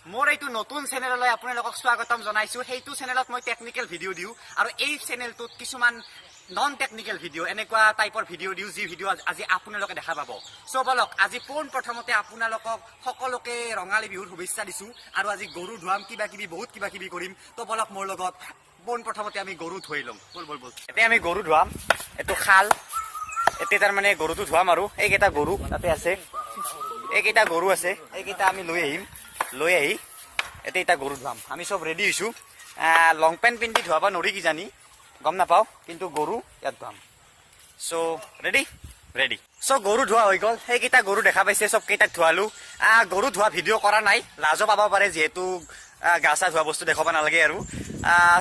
মোৰ এইটো নতুন চেনেললৈ আপোনালোকক স্বাগতম জনাইছো। সেইটো চেনেলত মই টেকনিকেল ভিডিঅ' দিওঁ আৰু এই চেনেলটোত কিছুমান নন টেকনিকেল ভিডিঅ' এনেকুৱা টাইপৰ ভিডিঅ' দিওঁ যি ভিডিঅ' আজি আপোনালোকে দেখা পাব। চ' বলক আজি পোন প্ৰথমতে আপোনালোকক সকলোকে ৰঙালী বিহুৰ শুভেচ্ছা দিছো আৰু আজি গৰু ধুৱাম, কিবা কিবি বহুত কিবা কিবি কৰিম। ত' বলক মোৰ লগত পোন প্ৰথমতে আমি গৰু ধুৱাই ল'ম। বল এতিয়া আমি গৰু ধুৱাম, এইটো খাল, এতিয়া তাৰমানে গৰুটো ধুৱাম আৰু এইকেইটা গৰু তাতে আছে, এইকেইটা গৰু আছে, এইকেইটা আমি লৈ আহি এতিয়া গৰু ধুৱাম। আমি চব ৰেডি হৈছোঁ। লং পেণ্ট পিন্ধি ধুৱাব নোৱাৰি কিজানি, গম নাপাওঁ, কিন্তু গৰু ইয়াত ধুৱাম। চ' ৰেডি। চ' গৰু ধোৱা হৈ গ'ল, সেইকেইটা গৰু দেখা পাইছে, চব কেইটাক ধোৱালো। গৰু ধোৱা ভিডিঅ' কৰা নাই, লাজো পাব পাৰে, যিহেতু গা চা ধোৱা বস্তু দেখাব নালাগে আৰু।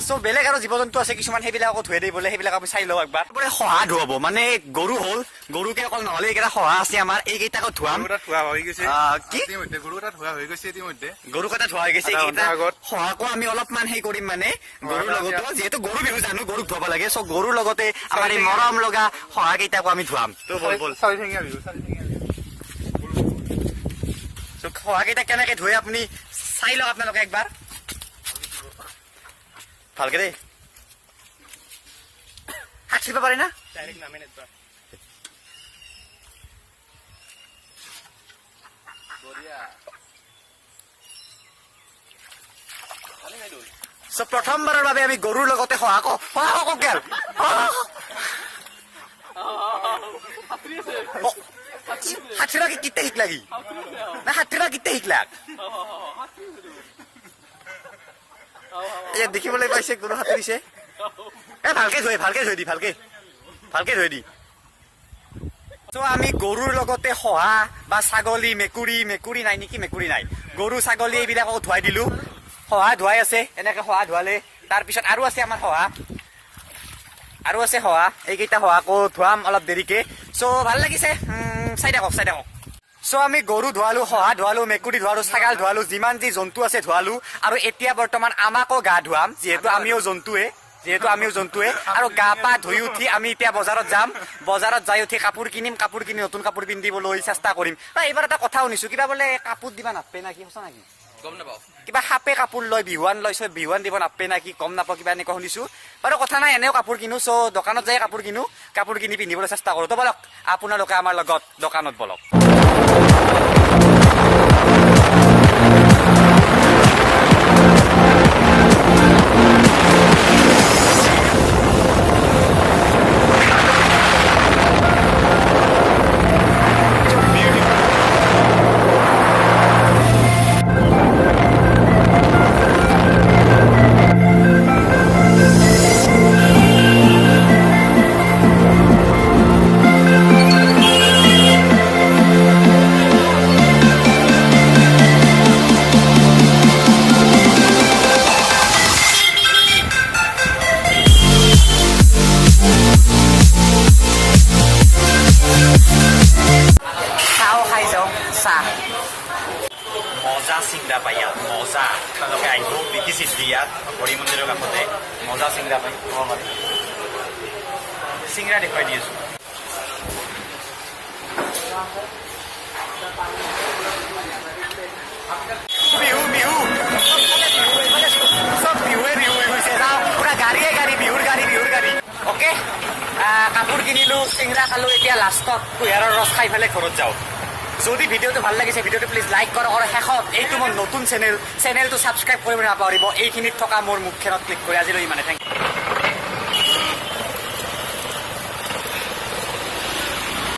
চ' বেলেগ আৰু জীৱ জন্তু আছে কিছুমান, সেইবিলাকো ধুৱাই দিব বোলে, সেইবিলাক আমি চাই লওঁ একবাৰ। শহা ধুৱাব মানে গৰু হ'ল, গৰুকে অকল নহ'লে এইকেইটা শহা আছে আমাৰ, এইকেইটাকো ধুৱাম। গৰু কেইটা ধোৱা হৈ গৈছে, শহাকো আমি অলপমান সেই কৰিম মানে গৰুৰ লগতো, যিহেতু গৰু বিহু জানো গৰুক ধুৱাব লাগে। চ' গৰুৰ লগতে আমাৰ এই মৰম লগা শহা কেইটাকো আমি ধুৱাম। শহা কেইটা কেনেকে ধুৱে আপুনি চাই লওক আপোনালোকে একবাৰ ভালকে দেই। হাত চিব পাৰে না? প্ৰথমবাৰৰ বাবে আমি গৰুৰ লগতে হাত চিবা কেতিয়া শিকলা কি না? হাত চিবা কেতিয়া শিকলাক? দেখিবলৈ পাইছে গৰু সাঁতুৰিছে। ভালকে ধুই দি। ত' আমি গৰুৰ লগতে শহা বা ছাগলী, মেকুৰী নাই নেকি? মেকুৰী নাই, গৰু ছাগলী এইবিলাকো ধুৱাই দিলো। শহা ধুৱাই আছে, এনেকে শহা ধুৱালে। তাৰপিছত আৰু আছে আমাৰ শহা, এইকেইটা শহাকো ধুৱাম অলপ দেৰিকে। চ' ভাল লাগিছে, চাই থাকক। চ' আমি গৰু ধুৱালো, শহা ধুৱালো, মেকুৰী ধুৱালো, ছাগাল ধুৱালো, যিমান যি জন্তু আছে ধুৱালো। আৰু এতিয়া বৰ্তমান আমাকো গা ধুৱাম, যিহেতু আমিও জন্তুৱে আৰু গা পা ধুই উঠি আমি এতিয়া বজাৰত যাম। বজাৰত যাই উঠি কাপোৰ কিনিম, কাপোৰ কিনি নতুন কাপোৰ পিন্ধিবলৈ চেষ্টা কৰিম। এইবাৰ এটা কথা শুনিছো, কিবা বোলে কাপোৰ দিবা নাপে নাকি, সঁচা নাকি? গম নাপাওঁ, কিবা সাপে কাপোৰ লয়, বিহুৱান দিব নাপে নাকি, গম নাপাওঁ, কিবা এনেকুৱা শুনিছো বাৰু। কথা নাই, এনেও কাপোৰ কিনো। চ' দোকানত যাই কাপোৰ কিনি পিন্ধিবলৈ চেষ্টা কৰো। তো বলক আপোনালোকে আমাৰ লগত দোকানত বলক। মজা চিংৰা পাই ইয়াত, মজা। আপোনালোকে আহিব, দেখিছিল ইয়াত হৰি মন্দিৰৰ কাষতে মজা চিংৰা পাই। চিংৰা দেখুৱাই দি আছো। বিহু চব বিহুৱে হৈছে, পুৰা গাড়ীয়ে গাড়ী, বিহুৰ গাড়ী। অ'কে, কাপোৰ কিনিলো, চিংৰা খালো, এতিয়া লাষ্টত কুঁহিয়াৰৰ ৰস খাই পেলাই ঘৰত যাওঁ। যদি ভিডিঅ'টো ভাল লাগিছে, ভিডিঅ'টো প্লিজ লাইক কৰক। আৰু শেষত এইটো মোৰ নতুন চেনেলটো ছাবস্ক্ৰাইব কৰিব নাপাহৰিব। এইখিনিত থকা মোৰ মুখখনত ক্লিক কৰি আজিলৈ ইমানে, থেংক ইউ।